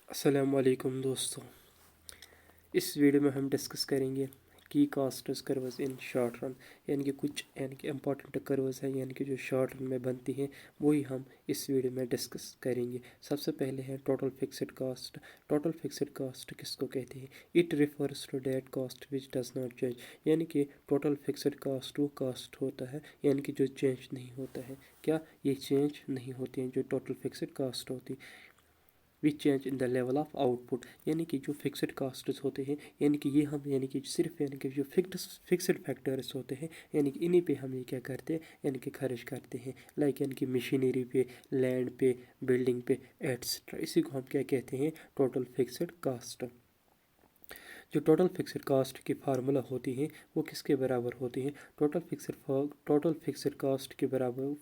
अस्सलामुअलैकुम दोस्तों। इस वीडियो में हम डिस्कस करेंगे की castes curves in short run, यानी कि कुछ इम्पॉर्टेंट कर्व्स हैं यानी कि जो शॉर्ट रन में बनती हैं, वही हम इस वीडियो में डिस्कस करेंगे। सबसे पहले है total fixed cost. Total fixed cost किसको कहते हैं? It refers to that cost which does not change, यानी कि टोटल फिक्स्ड कास्ट वो कास्ट होता है यानी कि जो चेंज नहीं होता है। क्या ये चेंज नहीं होती हैं जो टोटल फिक्स्ड कास्ट होती? Which change in the level of output, यानी कि जो फिक्स्ड कास्ट्स होते हैं, यानी कि ये हम यानी कि सिर्फ यानी कि जो फिक्स्ड फैक्टर्स होते हैं, यानी कि इन्हीं पे हम ये क्या करते हैं यानी कि खर्च करते हैं, लाइक यानी कि मशीनरी पे, लैंड पे, बिल्डिंग पे एट्सट्रा। इसी को हम क्या कहते हैं? Total fixed cost. जो टोटल फिक्स्ड कास्ट की फार्मूला होती है वो किसके बराबर होती है? टोटल फिक्स्ड कास्ट के बराबर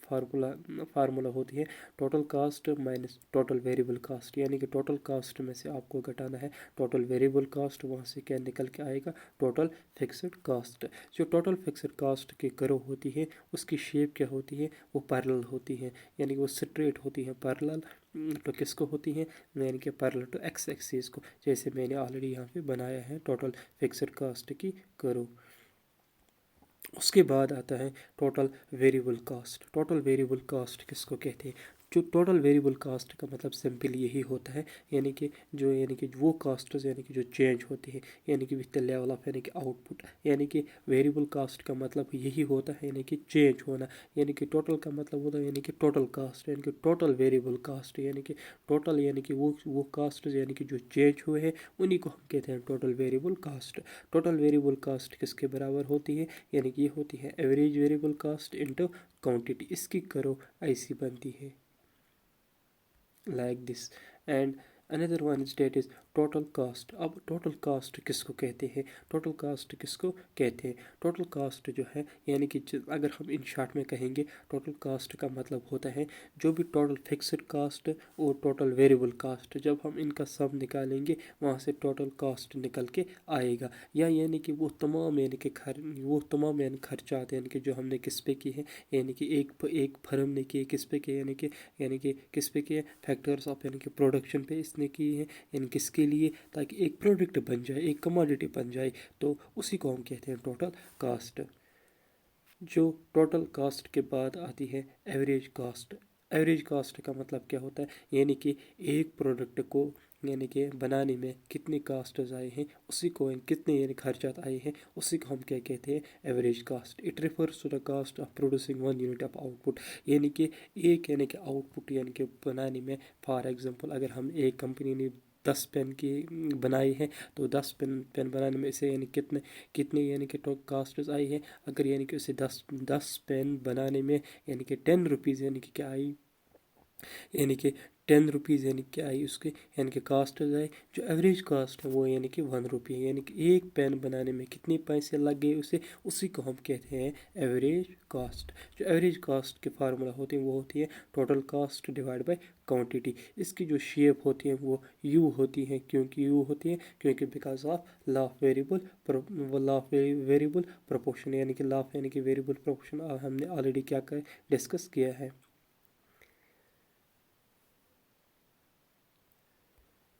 फार्मूला होती है total cost minus total variable cost, यानी कि टोटल कास्ट में से आपको घटाना है टोटल वेरिएबल कास्ट, वहाँ से क्या निकल के आएगा? Total fixed cost. जो टोटल फिक्स्ड कास्ट की कर्व होती है उसकी शेप क्या होती है? वो पैरेलल होती है, यानी कि वो स्ट्रेट होती है। पैरेलल तो किसको होती है? यानी कि पैरेलल टू एक्स एक्सिस को, जैसे मैंने ऑलरेडी यहाँ पे बनाया है टोटल फिक्स्ड कास्ट की कर्व। उसके बाद आता है total variable cost. Total variable cost किसको कहते हैं? जो टोटल वेरिएबल कास्ट का मतलब सिंपल यही होता है, यानी कि वो कास्ट यानी कि जो चेंज होती है यानी कि विद द लेवल ऑफ यानी कि आउटपुट, यानी कि वेरिएबल कास्ट का मतलब यही होता है यानी कि चेंज होना, यानी कि टोटल का मतलब होता है यानी कि टोटल कास्ट, यानी कि टोटल वेरिएबल कास्ट, यानी कि टोटल यानी कि वो कास्ट यानी कि जो चेंज हुए हैं उन्हीं को हम कहते हैं total variable cost. Total variable cost किसके बराबर होती है? यानी कि ये होती है average variable cost into quantity. इसकी करो ऐसी बनती है like this. And another one is that is total cost. अब टोटल कास्ट किसको कहते हैं? टोटल कास्ट किसको कहते हैं? टोटल कास्ट जो है यानी कि अगर हम इन शॉर्ट में कहेंगे, टोटल कास्ट का मतलब होता है जो भी टोटल फिक्स्ड कास्ट और टोटल वेरिएबल कास्ट, जब हम इनका सम निकालेंगे वहाँ से टोटल कास्ट निकल के आएगा। या यानी कि वो तमाम यानी खर्चात यानी कि जो हमने किस पे की है, यानी कि एक फर्म ने की किस पे की, यानी कि किस पे की है? फैक्टर्स ऑफ यानी कि प्रोडक्शन पे इसने की है, यानी किसके लिए? ताकि एक प्रोडक्ट बन जाए, एक कमोडिटी बन जाए, तो उसी को हम कहते हैं टोटल कास्ट। जो टोटल कास्ट के बाद आती है एवरेज कास्ट। एवरेज कास्ट का मतलब क्या होता है? यानी कि एक प्रोडक्ट को यानी कि बनाने में कितने कास्ट्स आए हैं, उसी को कितने यानी खर्चात आए हैं, उसी को हम क्या कहते हैं? Average cost. It refers to the cost of producing one unit of output, यानी कि एक यानी कि आउटपुट यानी कि बनाने में, फॉर एग्जांपल अगर हम एक कंपनी ने 10 पेन की बनाई है, तो 10 पेन बनाने में इसे यानी कितने कितने यानी कि कास्ट्स आई है? अगर यानी कि उसे 10 पेन बनाने में यानी कि 10 रुपीज़ यानी कि क्या आई, यानी कि 10 रुपीज़ यानी क्या आई उसके, यानी कि कास्ट आए। जो एवरेज कास्ट है वो यानी कि 1 रुपये, यानी कि एक पेन बनाने में कितने पैसे लग गए उसे, उसी को हम कहते हैं एवरेज कास्ट। जो एवरेज कास्ट के फार्मूला होती है वो होती है total cast divide by quantity. इसकी जो शेप होती है वो यू होती है। क्योंकि यू होती है क्योंकि because of law of variable proportion, यानी कि लॉ यानी कि वेरिएबल प्रोपोर्शन हमने ऑलरेडी क्या कर डिस्कस किया है।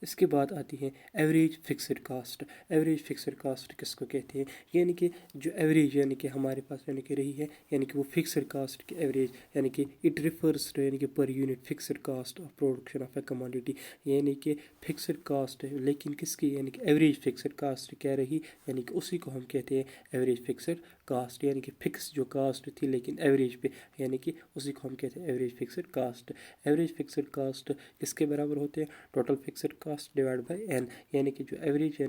इसके बाद आती है average fixed cost. Average fixed cost किसको कहते हैं? यानी कि जो एवरेज यानी कि हमारे पास यानी कि रही है, यानी कि वो फिक्स्ड कास्ट की एवरेज, यानी कि इट रिफर्स टू यानी कि per unit fixed cost of production of a commodity, यानी कि फिक्स्ड कास्ट है लेकिन किसकी, यानी कि एवरेज फिक्स्ड कास्ट क्या रही, यानी कि उसी को हम कहते हैं एवरेज फिक्स्ड कास्ट। यानी कि फिक्स जो कास्ट थी लेकिन एवरेज पे, यानी कि उसी को हम कहते हैं average fixed cost. Average fixed cost किसके बराबर होते हैं? Total fixed cost divide by N, यानी कि जो एवरेज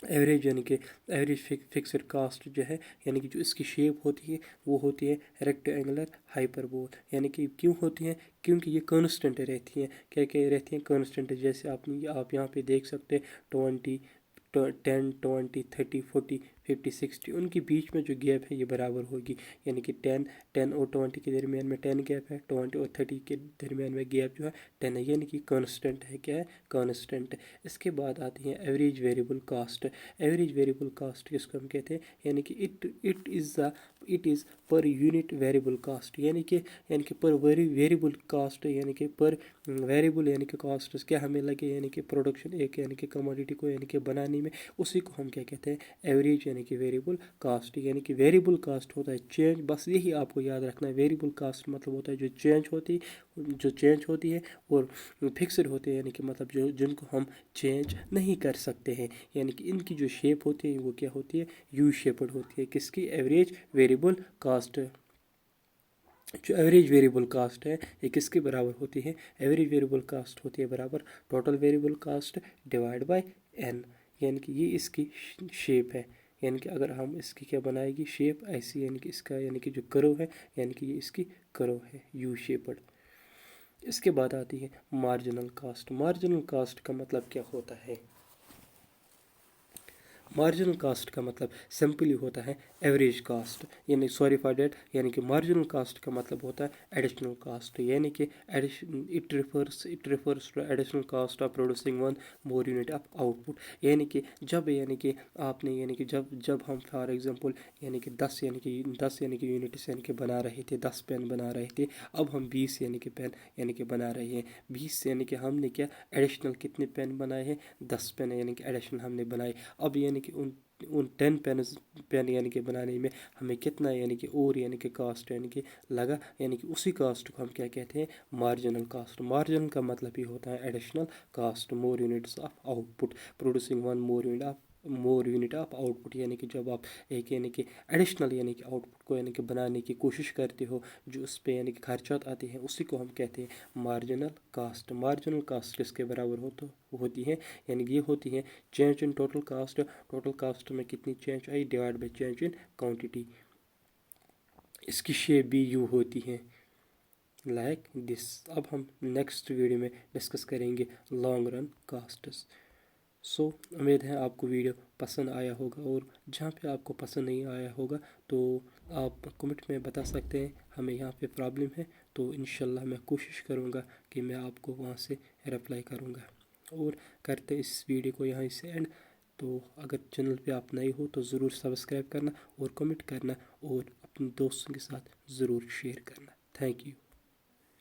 एवरेज फिक्स्ड कास्ट जो है, यानी कि जो इसकी शेप होती है वो होती है रेक्टेंगुलर हाइपरबोल। यानी कि क्यों होती है? क्योंकि ये कांस्टेंट रहती हैं। क्या क्या रहती हैं? कांस्टेंट। जैसे आप यहाँ पे देख सकते हैं 20 10 20 30 40 50 60 उनके बीच में जो गैप है ये बराबर होगी, यानी कि 10 और 20 के दरमियान में 10 गैप है, 20 और 30 के दरमियान में गैप जो है 10 है, यानी कि कांस्टेंट है। क्या है? कांस्टेंट। इसके बाद आती है average variable cost. Average variable cost किसको हम कहते हैं? यानी कि it is per unit variable cost, यानी कि पर वेरिएबल कास्ट, यानी कि पर वेरिएबल यानी कि कास्ट क्या हमें लगे, यानी कि प्रोडक्शन एक यानी कि कमोडिटी को यानी कि बनाने में, उसी को हम क्या कहते हैं? एवरेज यानी कि वेरिएबल कास्ट। यानी कि वेरिएबल कास्ट होता है चेंज, बस यही आपको याद रखना है। वेरिएबल कास्ट मतलब होता है जो चेंज होती है, और फिक्स्ड होते हैं यानी कि मतलब जो जिनको हम चेंज नहीं कर सकते हैं, यानी कि इनकी जो शेप होती है वो क्या होती है? यू शेप्ड होती है। किसकी? Average variable cost. जो एवरेज वेरिएबल कास्ट है ये किसके बराबर होती है? एवरेज वेरिएबल कास्ट होती है बराबर total variable cast divide bye n, यानी कि ये इसकी शेप है। यानी कि अगर हम इसकी क्या बनाएगी शेप ऐसी, यानी कि इसका यानी कि जो कर्व है, यानी कि ये इसकी कर्व है यू शेप्ड। इसके बाद आती है मार्जिनल कास्ट। मार्जिनल कास्ट का मतलब क्या होता है? मार्जिनल कास्ट का मतलब सिंपली होता है एवरेज कास्ट, यानी सॉरी फॉर डेट, यानी कि मार्जिनल कास्ट का मतलब होता है एडिशनल कास्ट, यानी कि it refers to additional cost of producing one more unit of output. यानी कि आपने यानी कि जब हम फॉर एग्जांपल यानी कि 10 यानी कि यूनिट्स यानी कि बना रहे थे, 10 पेन बना रहे थे, अब हम 20 यानी कि पेन यानी कि बना रहे हैं। 20 यानी कि हमने क्या एडिशनल कितने पेन बनाए हैं? 10 पेन यानी कि एडिशनल हमने बनाए। अब यानी कि उन 10 पेन यानी कि बनाने में हमें कितना यानी कि और यानी कि कास्ट यानी कि लगा, यानी कि उसी कास्ट को हम क्या कहते हैं? Marginal cast. मार्जिनल का मतलब ही होता है additional cost, more units of output, producing one more unit of output, यानी कि जब आप एक यानी कि एडिशनल यानी कि आउटपुट को यानी कि बनाने की कोशिश करते हो, जो उस पर यानी कि खर्चात आते हैं, उसी को हम कहते हैं मार्जिनल कास्ट। मार्जिनल कास्ट किसके बराबर होती है? यानी कि ये होती है change in total cast. Total cast में कितनी change I divide by change in quantity. इसकी शेप भी यू होती है लाइक दिस। अब हम नेक्स्ट वीडियो में डिस्कस करेंगे लॉन्ग रन कास्ट्स। सो उम्मीद है आपको वीडियो पसंद आया होगा, और जहाँ पे आपको पसंद नहीं आया होगा तो आप कमेंट में बता सकते हैं हमें यहाँ पे प्रॉब्लम है, तो इंशाल्लाह मैं कोशिश करूँगा कि मैं आपको वहाँ से रिप्लाई करूँगा। और करते इस वीडियो को यहाँ से एंड। तो अगर चैनल पे आप नए हो तो ज़रूर सब्सक्राइब करना और कमेंट करना, और अपने दोस्तों के साथ ज़रूर शेयर करना। Thank you.